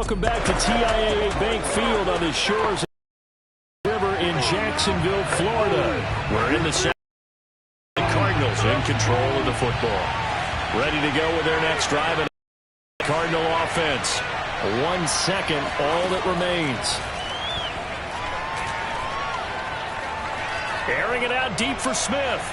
Welcome back to TIAA Bank Field on the shores of the river in Jacksonville, Florida. We're in the second. The Cardinals in control of the football. Ready to go with their next drive. And Cardinal offense. 1 second, all that remains. Airing it out deep for Smith.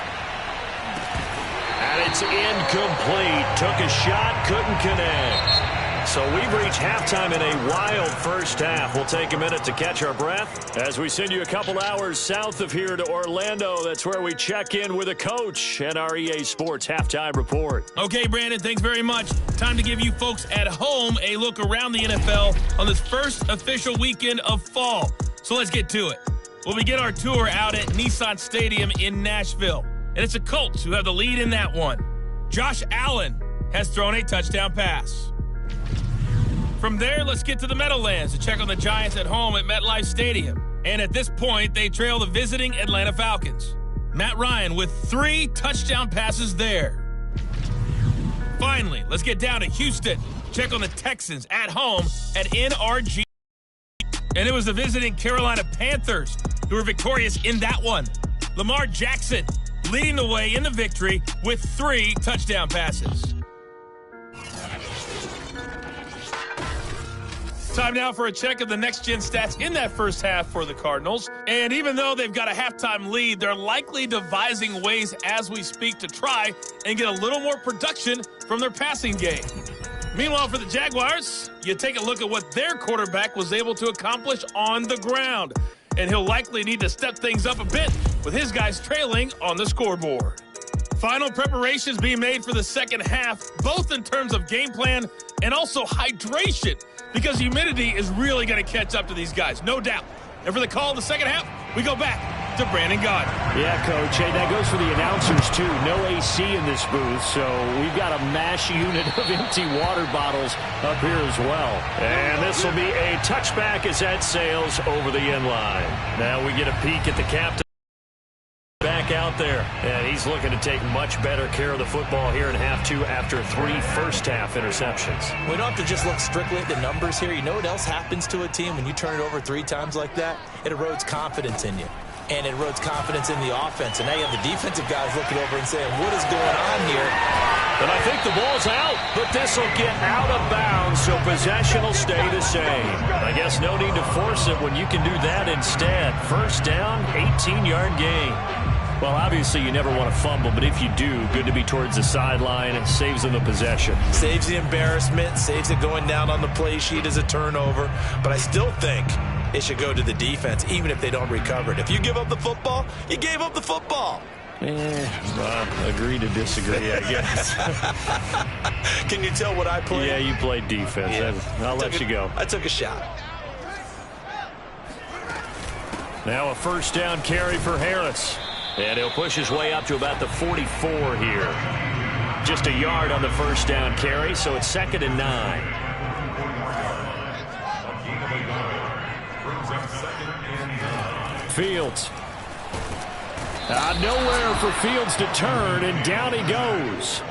And it's incomplete. Took a shot, couldn't connect. So we've reached halftime in a wild first half. We'll take a minute to catch our breath as we send you a couple hours south of here to Orlando. That's where we check in with a coach and our EA Sports halftime report. Okay, Brandon, thanks very much. Time to give you folks at home a look around the NFL on this first official weekend of fall. So let's get to it. We'll begin our tour out at Nissan Stadium in Nashville. And it's the Colts who have the lead in that one. Josh Allen has thrown a touchdown pass. From there, let's get to the Meadowlands to check on the Giants at home at MetLife Stadium. And at this point, they trail the visiting Atlanta Falcons. Matt Ryan with 3 touchdown passes there. Finally, let's get down to Houston. Check on the Texans at home at NRG. And it was the visiting Carolina Panthers who were victorious in that one. Lamar Jackson leading the way in the victory with 3 touchdown passes. Time now for a check of the next-gen stats in that first half for the Cardinals. And even though they've got a halftime lead, they're likely devising ways as we speak to try and get a little more production from their passing game. Meanwhile, for the Jaguars, you take a look at what their quarterback was able to accomplish on the ground. And he'll likely need to step things up a bit with his guys trailing on the scoreboard. Final preparations being made for the second half, both in terms of game plan and also hydration, because humidity is really going to catch up to these guys, no doubt. And for the call of the second half, we go back to Brandon Gaudin. Yeah, Coach. Hey, that goes for the announcers, too. No AC in this booth, so we've got a mash unit of empty water bottles up here as well. And this will be a touchback as that sails over the end line. Now we get a peek at the captain. Back out there, and he's looking to take much better care of the football here in half 2 after 3 first-half interceptions. We don't have to just look strictly at the numbers here. You know what else happens to a team when you turn it over 3 times like that? It erodes confidence in you, and it erodes confidence in the offense. And now you have the defensive guys looking over and saying, what is going on here? And I think the ball's out, but this will get out of bounds, so possession will stay the same. I guess no need to force it when you can do that instead. First down, 18-yard gain. Well, obviously, you never want to fumble, but if you do, good to be towards the sideline. It saves them the possession. Saves the embarrassment, saves it going down on the play sheet as a turnover. But I still think it should go to the defense, even if they don't recover it. If you give up the football, you gave up the football. Agree to disagree, I guess. Can you tell what I played? Yeah, you played defense. Yeah. I'll let you go. I took a shot. Now a first down carry for Harris. And he'll push his way up to about the 44 here. Just a yard on the first down carry, so it's 2nd and 9. Fields. Nowhere for Fields to turn, and down he goes.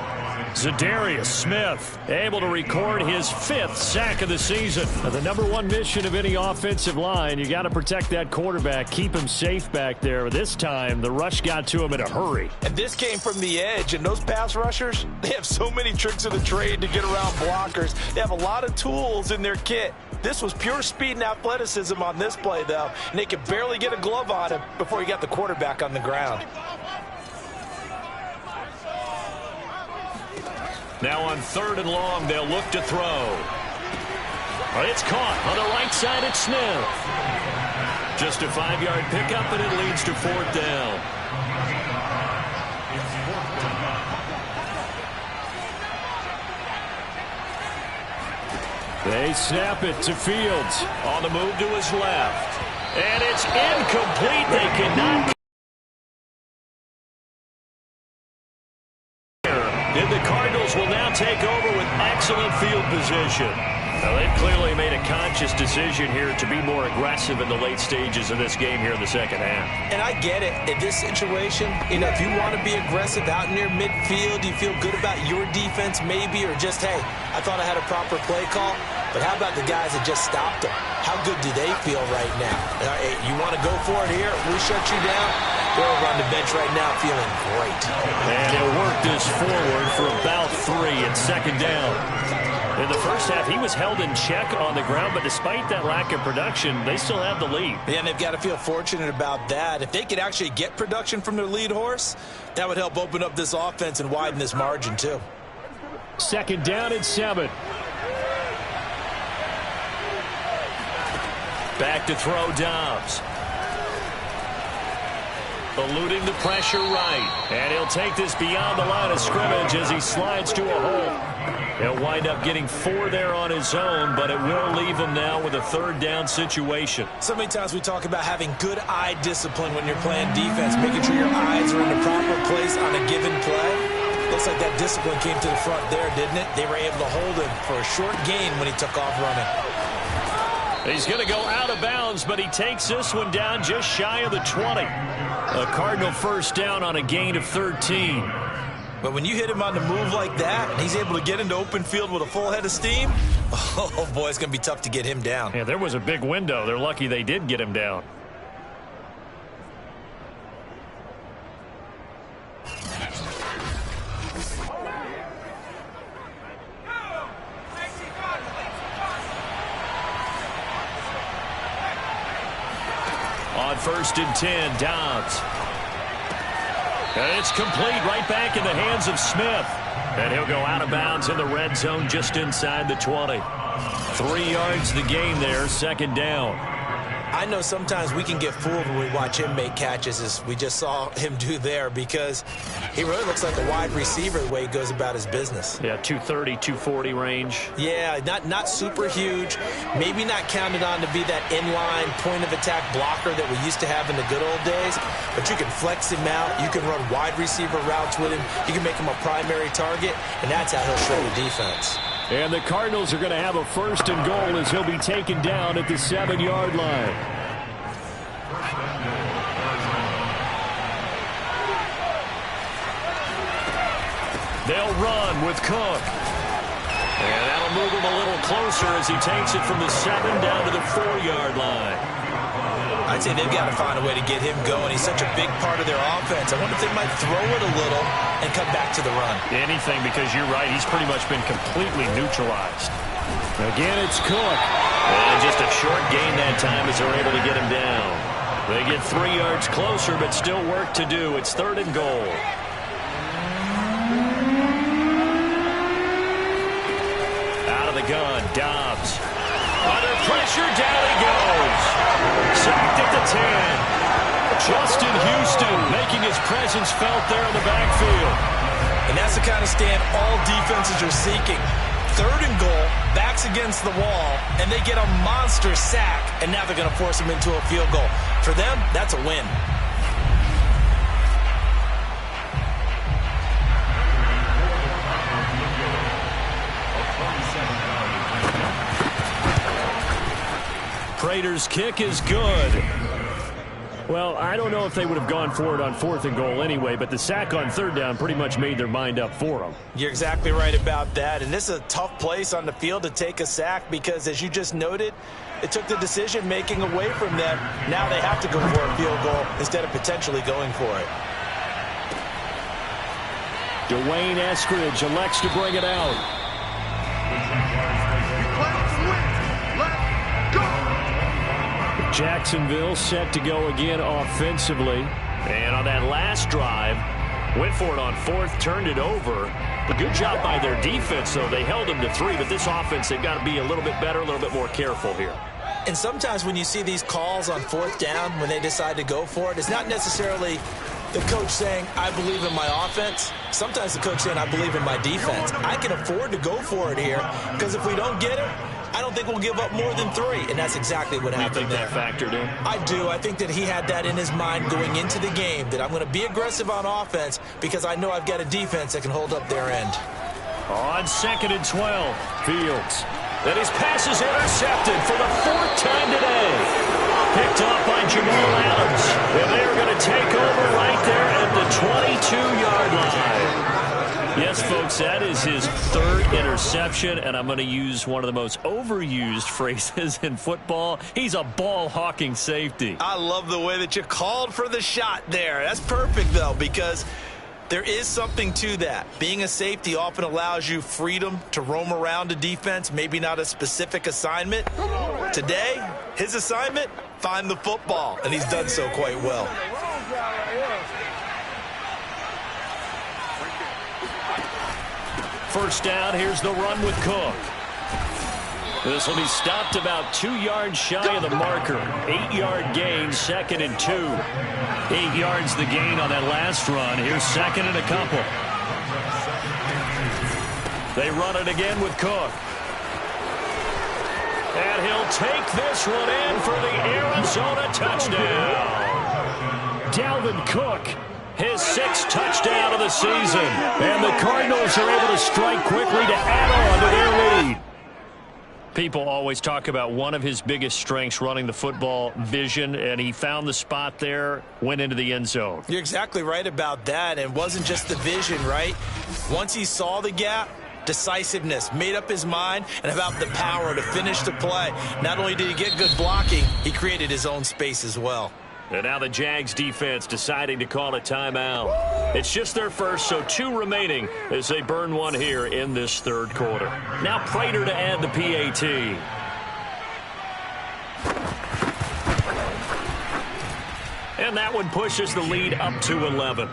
Zadarius Smith able to record his 5th sack of the season. Now, the #1 mission of any offensive line, you got to protect that quarterback, keep him safe back there. This time, the rush got to him in a hurry. And this came from the edge, and those pass rushers, they have so many tricks of the trade to get around blockers. They have a lot of tools in their kit. This was pure speed and athleticism on this play, though, and they could barely get a glove on him before he got the quarterback on the ground. Now on 3rd and long, they'll look to throw. It's caught on the right side at Smith. Just a 5-yard pickup, and it leads to 4th down. They snap it to Fields. On the move to his left. And it's incomplete. They cannot. And the Cardinals will now take over with excellent field position. Now, they've clearly made a conscious decision here to be more aggressive in the late stages of this game here in the second half. And I get it. In this situation, if you want to be aggressive out near midfield, you feel good about your defense maybe, or just, hey, I thought I had a proper play call. But how about the guys that just stopped them? How good do they feel right now? Hey, you want to go for it here? We shut you down? They're over on the bench right now feeling great. And he'll work this forward for about 3 at second down. In the first half, he was held in check on the ground, but despite that lack of production, they still have the lead. Yeah, and they've got to feel fortunate about that. If they could actually get production from their lead horse, that would help open up this offense and widen this margin, too. Second down and 7. Back to throw Dobbs. Eluding the pressure right. And he'll take this beyond the line of scrimmage as he slides to a hole. He'll wind up getting 4 there on his own, but it will leave him now with a third down situation. So many times we talk about having good eye discipline when you're playing defense, making sure your eyes are in the proper place on a given play. Looks like that discipline came to the front there, didn't it? They were able to hold him for a short gain when he took off running. He's going to go out of bounds, but he takes this one down just shy of the 20. A Cardinal first down on a gain of 13. But when you hit him on the move like that, and he's able to get into open field with a full head of steam, oh, boy, it's going to be tough to get him down. Yeah, there was a big window. They're lucky they did get him down. On 1st and 10, Dobbs. And it's complete right back in the hands of Smith. And he'll go out of bounds in the red zone just inside the 20. 3 yards the gain there, second down. I know sometimes we can get fooled when we watch him make catches, as we just saw him do there, because he really looks like a wide receiver the way he goes about his business. Yeah, 230, 240 range. Yeah, not super huge. Maybe not counted on to be that inline point-of-attack blocker that we used to have in the good old days, but you can flex him out. You can run wide receiver routes with him. You can make him a primary target, and that's how he'll show the defense. And the Cardinals are going to have a 1st and goal as he'll be taken down at the 7-yard line. They'll run with Cook. And that'll move him a little closer as he takes it from the 7 down to the 4-yard line. I'd say they've got to find a way to get him going. He's such a big part of their offense. I wonder if they might throw it a little and come back to the run. Anything, because you're right. He's pretty much been completely neutralized. Again, it's Cook. And just a short gain that time as they're able to get him down. They get 3 yards closer, but still work to do. It's 3rd and goal. Out of the gun, Dobbs. Under pressure, down he goes. Sacked at the 10. Justin Houston making his presence felt there in the backfield. And that's the kind of stand all defenses are seeking. 3rd and goal, backs against the wall, and they get a monster sack, and now they're going to force him into a field goal. For them, that's a win. Prater's kick is good. Well, I don't know if they would have gone for it on 4th and goal anyway, but the sack on 3rd down pretty much made their mind up for them. You're exactly right about that, and this is a tough place on the field to take a sack because, as you just noted, it took the decision-making away from them. Now they have to go for a field goal instead of potentially going for it. Dwayne Eskridge elects to bring it out. Jacksonville set to go again offensively. And on that last drive, went for it on 4th, turned it over. A good job by their defense, though. They held them to 3, but this offense, they've got to be a little bit better, a little bit more careful here. And sometimes when you see these calls on 4th down, when they decide to go for it, it's not necessarily the coach saying, I believe in my offense. Sometimes the coach saying, I believe in my defense. I can afford to go for it here, because if we don't get it, I don't think we'll give up more than 3, and that's exactly what happened there. You think that factored in? I do. I think that he had that in his mind going into the game, that I'm going to be aggressive on offense because I know I've got a defense that can hold up their end. On 2nd and 12, Fields. And his pass is intercepted for the 4th time today. Picked off by Jamal Adams. And they're going to take over right there at the 22-yard line. Yes, folks, that is his 3rd interception, and I'm going to use one of the most overused phrases in football. He's a ball-hawking safety. I love the way that you called for the shot there. That's perfect, though, because there is something to that. Being a safety often allows you freedom to roam around a defense, maybe not a specific assignment. Today, his assignment, find the football, and he's done so quite well. First down, here's the run with Cook. This will be stopped about 2 yards shy of the marker. 8-yard gain, 2nd and 2. 8 yards the gain on that last run. Here's 2nd and a couple. They run it again with Cook. And he'll take this one in for the Arizona touchdown. Dalvin Cook, his 6th touchdown of the season. And the Cardinals are able to strike quickly to add on to their lead. People always talk about one of his biggest strengths, running the football, vision, and he found the spot there, went into the end zone. You're exactly right about that, and it wasn't just the vision, right? Once he saw the gap, decisiveness, made up his mind, and about the power to finish the play. Not only did he get good blocking, he created his own space as well. And now the Jags defense deciding to call a timeout. It's just their first, so 2 remaining as they burn one here in this 3rd quarter. Now Prater to add the PAT. And that one pushes the lead up to 11.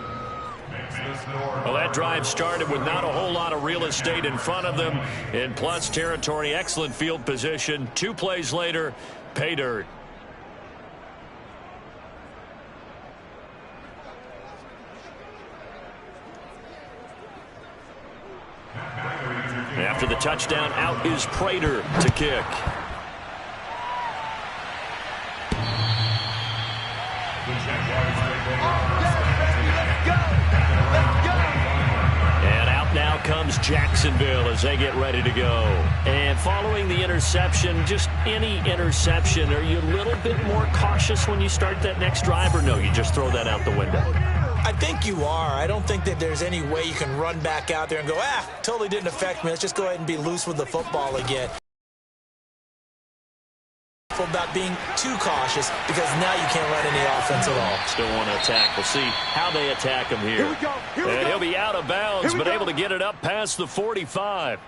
Well, that drive started with not a whole lot of real estate in front of them. In plus territory, excellent field position. 2 plays later, pay dirt. After the touchdown, out is Prater to kick. And out now comes Jacksonville as they get ready to go. And following the interception, just any interception, are you a little bit more cautious when you start that next drive, or no, you just throw that out the window? I think you are. I don't think that there's any way you can run back out there and go, totally didn't affect me. Let's just go ahead and be loose with the football again. About being too cautious, because now you can't run any offense at all. Still want to attack. We'll see how they attack him here. And he'll be out of bounds, but able to get it up past the 45.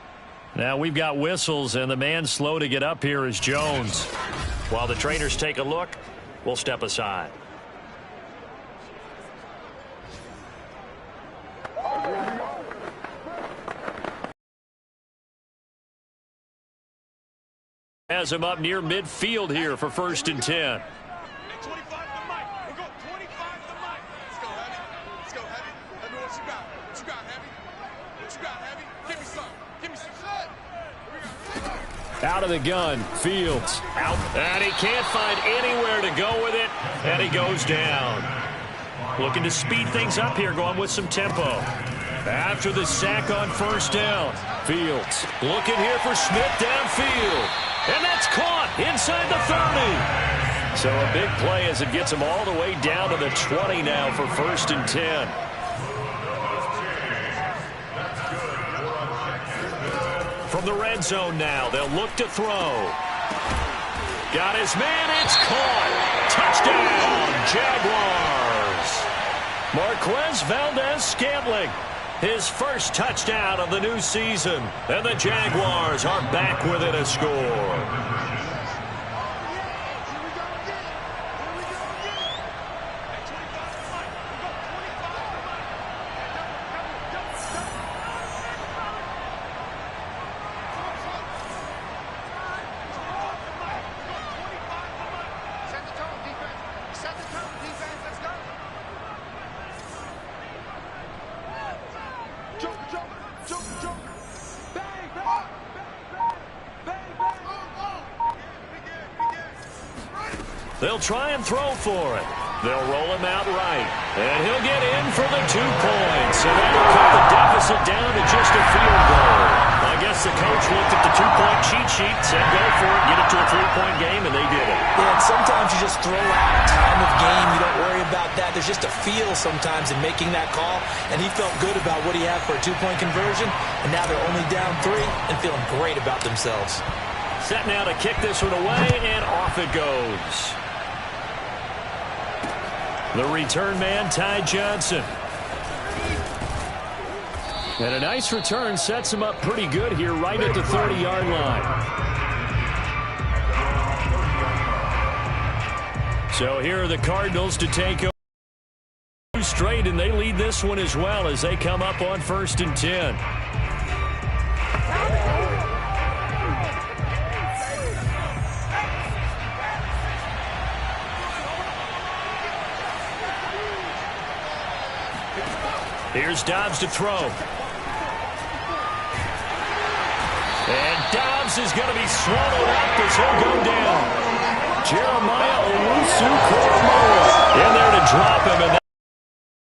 Now we've got whistles, and the man slow to get up here is Jones. While the trainers take a look, we'll step aside. Has him up near midfield here for 1st and 10. 25 to the mic. We'll go 25 to the mic. Let's go, Heavy. Let's go, Heavy. Let me know what you got. What you got, Heavy? What you got, Heavy? Give me some. Give me some shit. Out of the gun. Fields out. And he can't find anywhere to go with it. And he goes down. Looking to speed things up here, going with some tempo. After the sack on 1st down. Fields looking here for Smith downfield. And that's caught inside the 30. So a big play as it gets him all the way down to the 20 now for 1st and 10. From the red zone now, they'll look to throw. Got his man, it's caught. Touchdown, Jaguars. Marquez Valdez-Scantling, his 1st touchdown of the new season. And the Jaguars are back within a score. They'll try and throw for it. They'll roll him out right. And he'll get in for the 2 points. And that'll cut the deficit down to just a field goal. A I guess the coach looked at the two-point cheat sheet, said go for it, get it to a three-point game, and they did it. Yeah, and sometimes you just throw out time of game. You don't worry about that. There's just a feel sometimes in making that call, and he felt good about what he had for a two-point conversion, and now they're only down 3 and feeling great about themselves. Set now to kick this one away, and off it goes. The return man, Ty Johnson. And a nice return sets him up pretty good here right at the 30-yard line. So here are the Cardinals to take over 2 straight, and they lead this one as well as they come up on 1st and 10. Here's Dobbs to throw. And Dobbs is going to be swallowed up as he'll go down. Jeremiah Owusu-Koramoah in there to drop him, and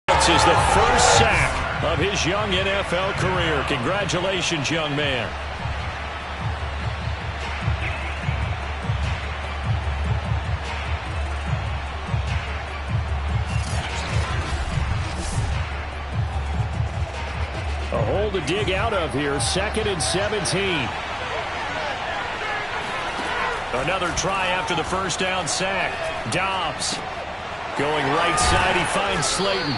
that is the first sack of his young NFL career. Congratulations, young man. A hole to dig out of here, 2nd and 17. Another try after the first down sack. Dobbs going right side. He finds Slayton.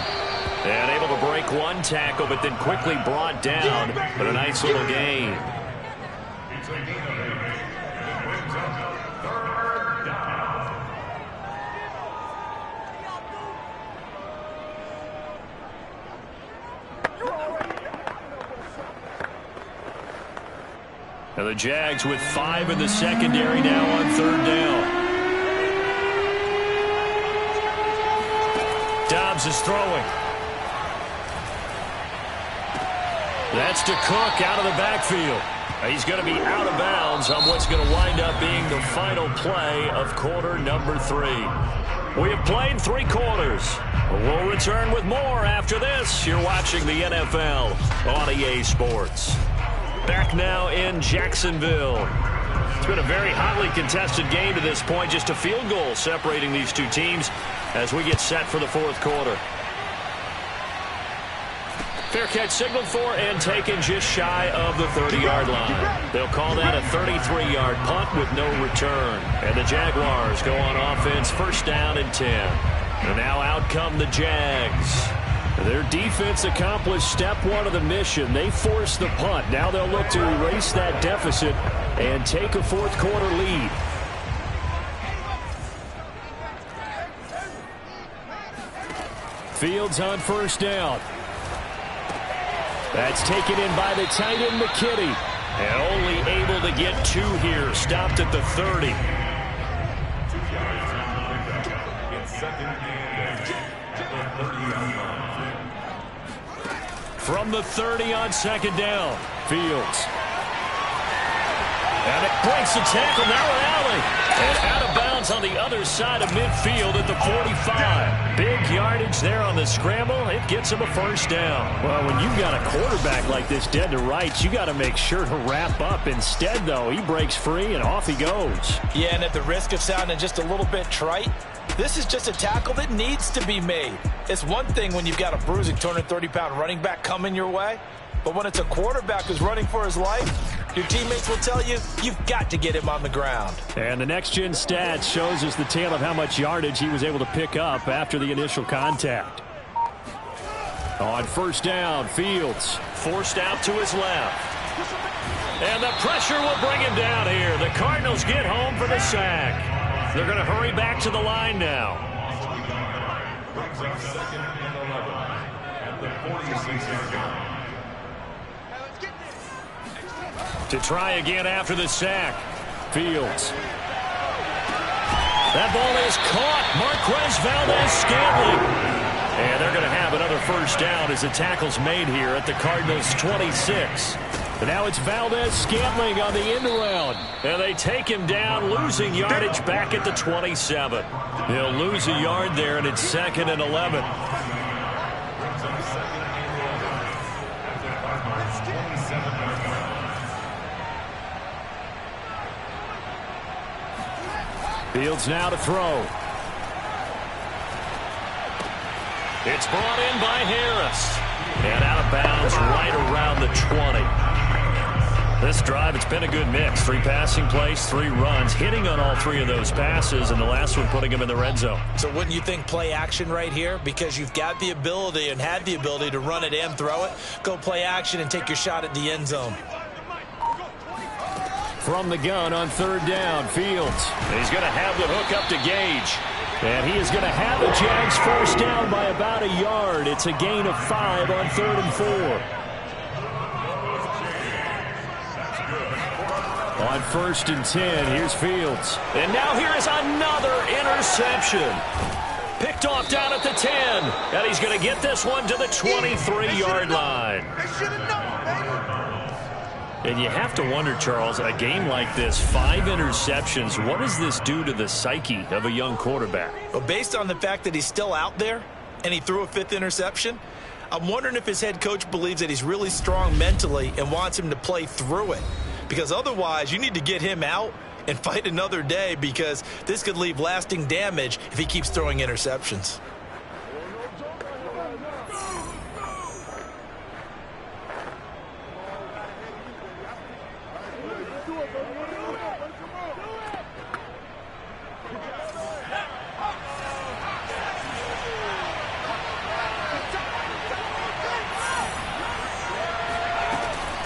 And able to break one tackle, but then quickly brought down. But a nice little gain. Now the Jags with 5 in the secondary now on 3rd down. Dobbs is throwing. That's to Cook out of the backfield. He's going to be out of bounds on what's going to wind up being the final play of quarter number 3. We have played 3 quarters. We'll return with more after this. You're watching the NFL on EA Sports. Back now in Jacksonville. It's been a very hotly contested game to this point. Just a field goal separating these 2 teams as we get set for the 4th quarter. Fair catch signaled for and taken just shy of the 30-yard line. They'll call that a 33-yard punt with no return. And the Jaguars go on offense, 1st down and 10. And now out come the Jags. Their defense accomplished step 1 of the mission. They forced the punt. Now they'll look to erase that deficit and take a 4th quarter lead. Fields on 1st down. That's taken in by the tight end, McKinney. And only able to get 2 here. Stopped at the 30. From the 30 on 2nd down. Fields. And it breaks the tackle. Now an alley. And out of bounds on the other side of midfield at the 45. Big yardage there on the scramble. It gets him a 1st down. Well, when you've got a quarterback like this dead to rights, you got to make sure to wrap up. Instead, though, he breaks free and off he goes. Yeah, and at the risk of sounding just a little bit trite, this is just a tackle that needs to be made. It's one thing when you've got a bruising 230-pound running back coming your way, but when it's a quarterback who's running for his life, your teammates will tell you, you've got to get him on the ground. And the next-gen stats shows us the tale of how much yardage he was able to pick up after the initial contact. On 1st down, Fields forced out to his left. And the pressure will bring him down here. The Cardinals get home for the sack. They're going to hurry back to the line now. To try again after the sack. Fields. That ball is caught. Marquez Valdez-Scantling. And they're going to have another 1st down as the tackle's made here at the Cardinals' 26. And now it's Valdez-Scantling on the end around. And they take him down, losing yardage back at the 27. He'll lose a yard there, and it's 2nd and 11. Fields now to throw. It's brought in by Harris. And out of bounds right around the 20. This drive, it's been a good mix. 3 passing plays, 3 runs, hitting on all 3 of those passes, and the last one putting him in the red zone. So wouldn't you think play action right here? Because you've got the ability and had the ability to run it and throw it. Go play action and take your shot at the end zone. From the gun on 3rd down, Fields. He's going to have the hook up to Gage. And he is going to have the Jags forced down by about a yard. It's a gain of 5 on 3rd and 4. On 1st and 10, here's Fields. And now here is another interception. Picked off down at the 10. And he's going to get this one to the 23-yard line. And you have to wonder, Charles, a game like this, 5 interceptions, what does this do to the psyche of a young quarterback? Well, based on the fact that he's still out there and he threw a 5th interception, I'm wondering if his head coach believes that he's really strong mentally and wants him to play through it. Because otherwise, you need to get him out and fight another day, because this could leave lasting damage if he keeps throwing interceptions.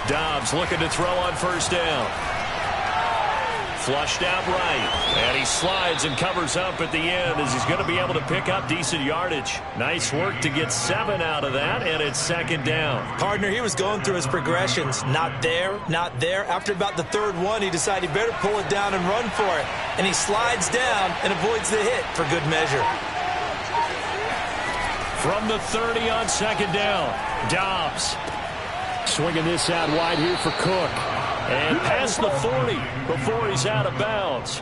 Dobbs looking to throw on 1st down. Flushed out right. And he slides and covers up at the end as he's going to be able to pick up decent yardage. Nice work to get 7 out of that, and it's 2nd down. Partner, he was going through his progressions. Not there, not there. After about the 3rd one, he decided he better pull it down and run for it. And he slides down and avoids the hit for good measure. From the 30 on 2nd down, Dobbs. Swinging this out wide here for Cook. And past the 40 before he's out of bounds.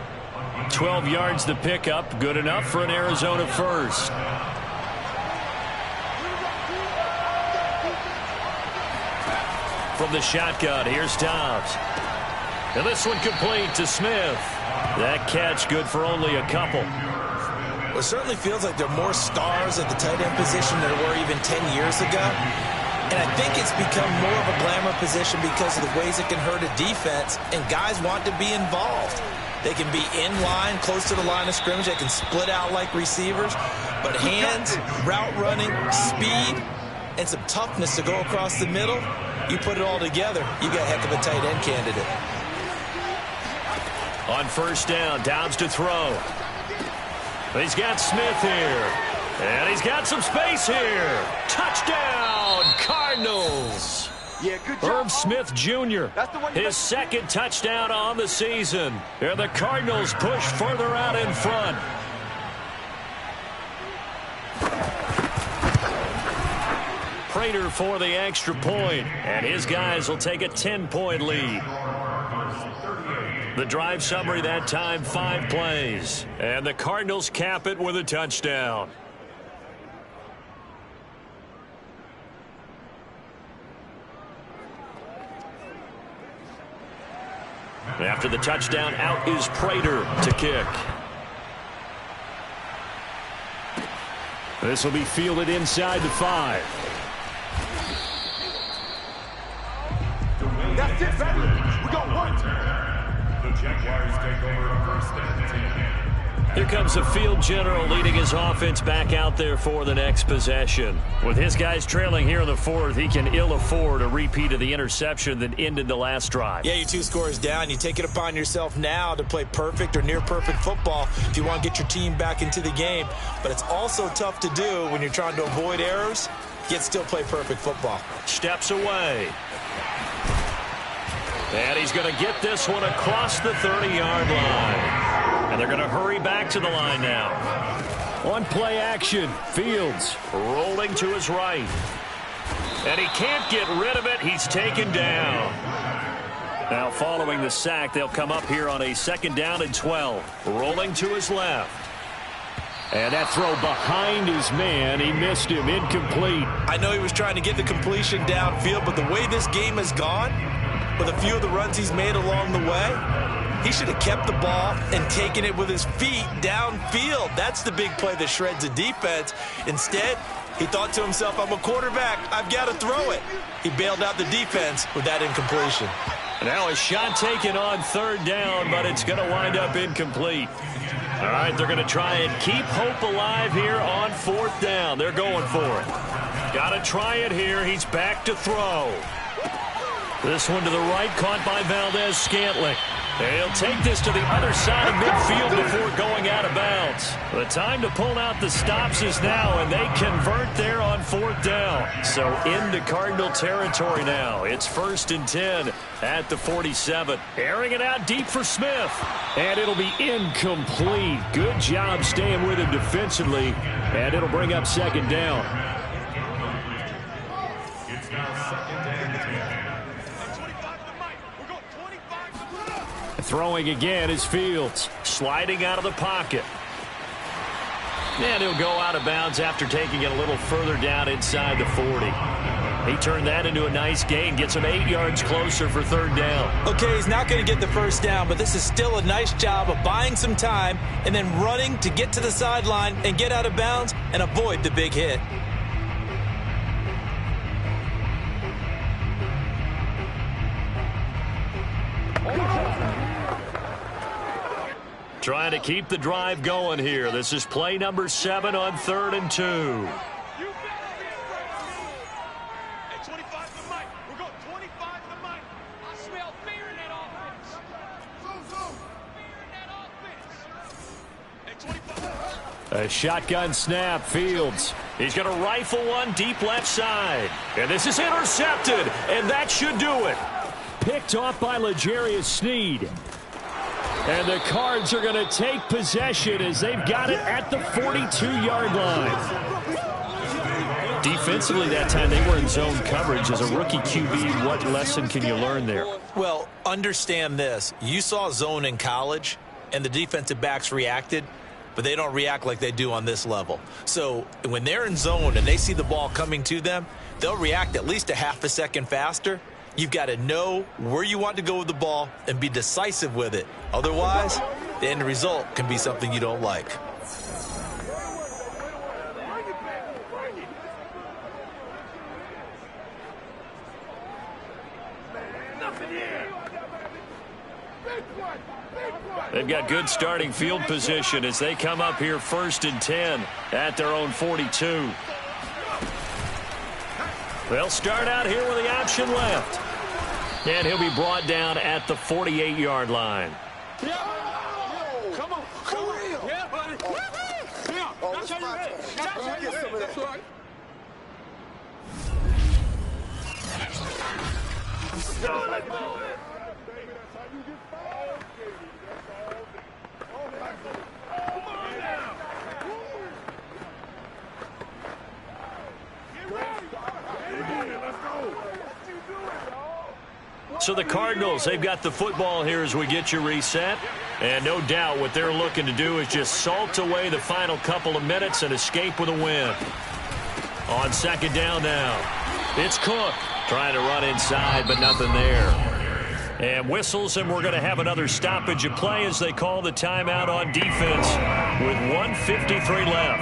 12 yards to pick up. Good enough for an Arizona first. From the shotgun, here's Dobbs. And this one complete to Smith. That catch good for only a couple. Well, it certainly feels like there are more stars at the tight end position than there were even 10 years ago. And I think it's become more of a glamour position because of the ways it can hurt a defense, and guys want to be involved. They can be in line, close to the line of scrimmage. They can split out like receivers. But hands, route running, speed, and some toughness to go across the middle, you put it all together, you got a heck of a tight end candidate. On 1st down, Dobbs to throw. He's got Smith here. And he's got some space here. Touchdown, Cardinals. Yeah, good job. Irv Smith Jr., his 2nd touchdown on the season. And the Cardinals push further out in front. Prater for the extra point, and his guys will take a 10-point lead. The drive summary that time, 5 plays. And the Cardinals cap it with a touchdown. After the touchdown, out is Prater to kick. This will be fielded inside the 5. That's it, baby. We got 1. The Jaguars take over 1st and 10. Here comes the field general leading his offense back out there for the next possession. With his guys trailing here in the 4th, he can ill afford a repeat of the interception that ended the last drive. Yeah, you're 2 scores down. You take it upon yourself now to play perfect or near perfect football if you want to get your team back into the game. But it's also tough to do when you're trying to avoid errors, yet still play perfect football. Steps away. And he's going to get this one across the 30-yard line. And they're going to hurry back to the line now. On play action, Fields rolling to his right. And he can't get rid of it. He's taken down. Now following the sack, they'll come up here on a 2nd down and 12. Rolling to his left. And that throw behind his man, he missed him, incomplete. I know he was trying to get the completion downfield, but the way this game has gone, with a few of the runs he's made along the way, He should have kept the ball and taken it with his feet downfield. That's the big play that shreds a defense. Instead, he thought to himself, I'm a quarterback. I've got to throw it. He bailed out the defense with that incompletion. Now a shot taken on third down, but it's going to wind up incomplete. All right, they're going to try and keep hope alive here on fourth down. They're going for it. Got to try it here. He's back to throw. This one to the right, caught by Valdez-Scantling. He'll take this to the other side of midfield before going out of bounds. The time to pull out the stops is now, and they convert there on fourth down. So into Cardinal territory now. It's 1st and 10 at the 47. Airing it out deep for Smith. And it'll be incomplete. Good job staying with him defensively. And it'll bring up second down. Throwing again is Fields. Sliding out of the pocket. And he'll go out of bounds after taking it a little further down inside the 40. He turned that into a nice gain. Gets him 8 yards closer for third down. Okay, he's not going to get the first down, but this is still a nice job of buying some time and then running to get to the sideline and get out of bounds and avoid the big hit. Trying to keep the drive going here. This is play number 7 on 3rd and 2. You better be afraid. Hey, 25 to the mic. We're going 25 to the mic. I smell fear in that offense. Fear in that offense. Hey, 25. A shotgun snap, Fields. He's going to rifle one deep left side. And this is intercepted, and that should do it. Picked off by L'Jarius Sneed. And the Cards are going to take possession as they've got it at the 42-yard line. Defensively that time, they were in zone coverage. As a rookie QB, what lesson can you learn there? Well, understand this. You saw zone in college, and the defensive backs reacted, but they don't react like they do on this level. So when they're in zone and they see the ball coming to them, they'll react at least a half a second faster. You've got to know where you want to go with the ball and be decisive with it. Otherwise, the end result can be something you don't like. They've got good starting field position as they come up here 1st and 10 at their own 42. They'll start out here with the option left. And he'll be brought down at the 48-yard line. Come on. Come on. Yeah, buddy. Yeah. That's how you hit. That's how you hit. That's right. So the Cardinals, they've got the football here as we get you reset. And no doubt what they're looking to do is just salt away the final couple of minutes and escape with a win. On second down now, it's Cook trying to run inside, but nothing there. And whistles, and we're going to have another stoppage of play as they call the timeout on defense with 1:53 left.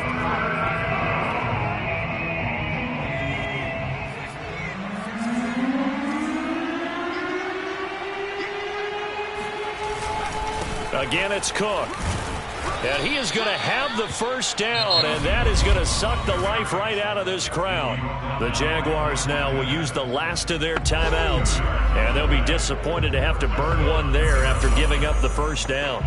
Again, it's Cook. And he is going to have the first down, and that is going to suck the life right out of this crowd. The Jaguars now will use the last of their timeouts, and they'll be disappointed to have to burn one there after giving up the first down.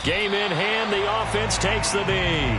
Game in hand, the offense takes the knee.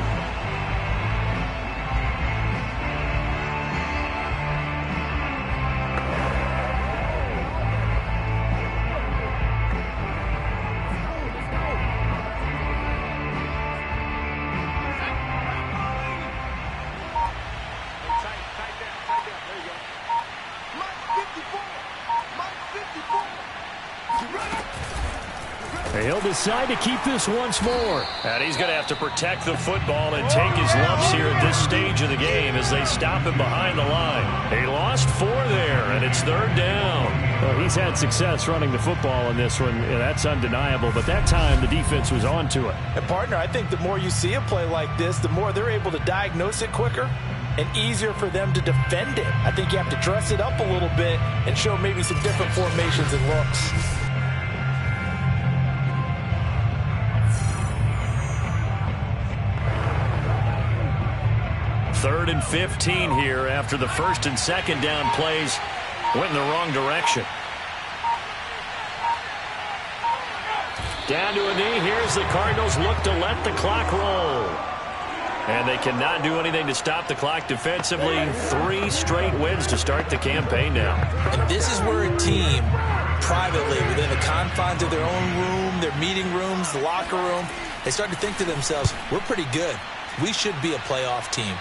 He'll decide to keep this once more. And he's going to have to protect the football and take his lumps here at this stage of the game as they stop him behind the line. He lost 4 there, and it's 3rd down. Well, he's had success running the football in this one. Yeah, that's undeniable, but that time the defense was on to it. And partner, I think the more you see a play like this, the more they're able to diagnose it quicker and easier for them to defend it. I think you have to dress it up a little bit and show maybe some different formations and looks. Third and 15 here after the 1st and 2nd down plays went in the wrong direction. Down to a knee. Here's the Cardinals look to let the clock roll. And they cannot do anything to stop the clock defensively. 3 straight wins to start the campaign now. And this is where a team, privately, within the confines of their own room, their meeting rooms, the locker room, they start to think to themselves, we're pretty good. We should be a playoff team.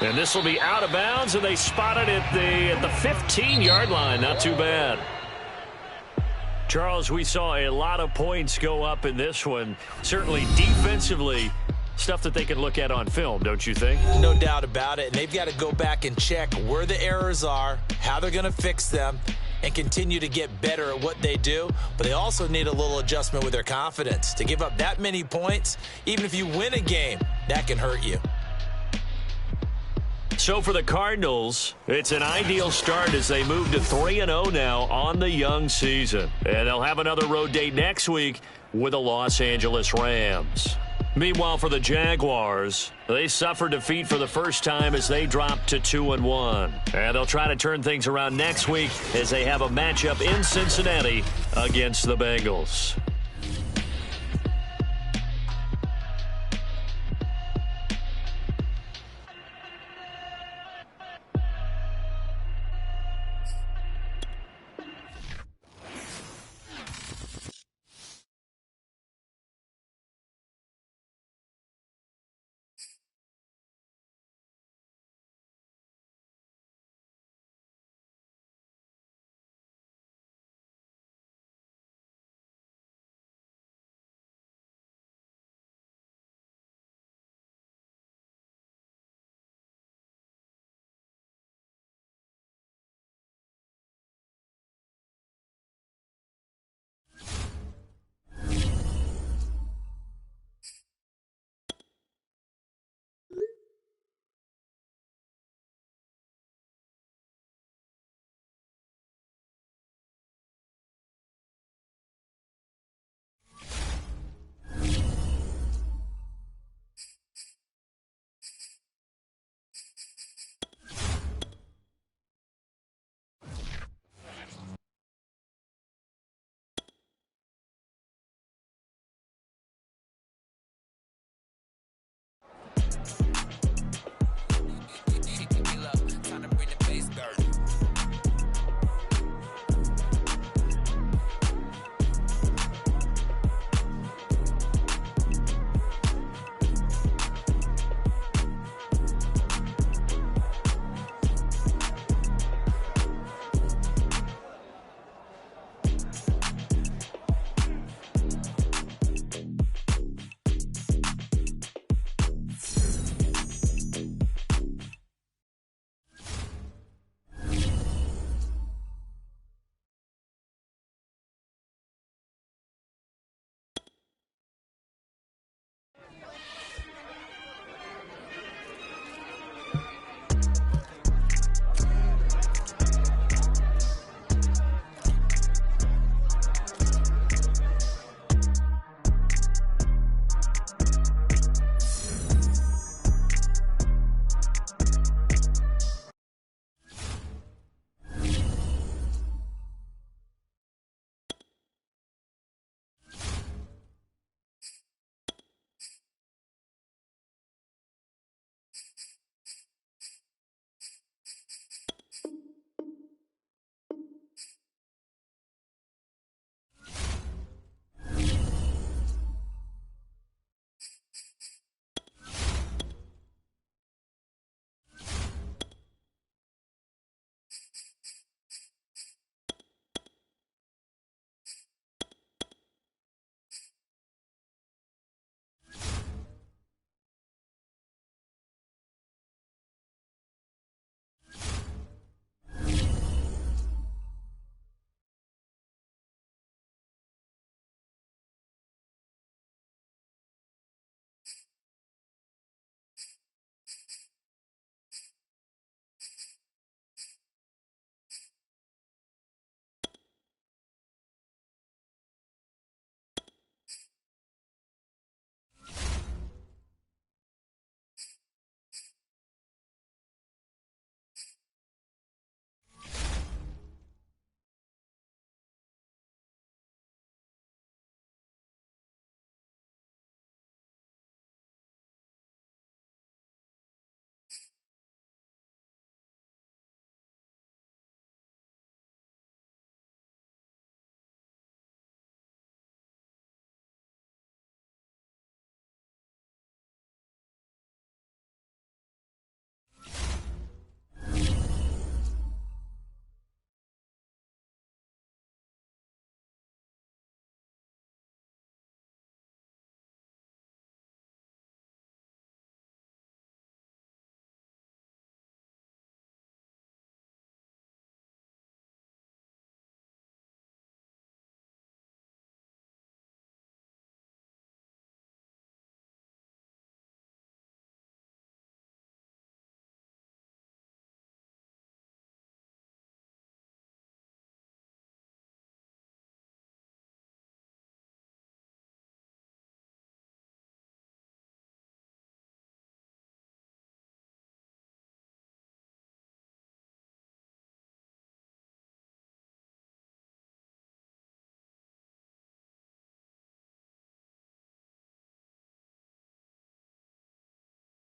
And this will be out of bounds, and they spot it at the 15-yard line. Not too bad. Charles, we saw a lot of points go up in this one. Certainly defensively, stuff that they can look at on film, don't you think? No doubt about it. And they've got to go back and check where the errors are, how they're going to fix them, and continue to get better at what they do. But they also need a little adjustment with their confidence. To give up that many points, even if you win a game, that can hurt you. So for the Cardinals, it's an ideal start as they move to 3-0 now on the young season. And they'll have another road date next week with the Los Angeles Rams. Meanwhile, for the Jaguars, they suffered defeat for the first time as they dropped to 2-1. And they'll try to turn things around next week as they have a matchup in Cincinnati against the Bengals.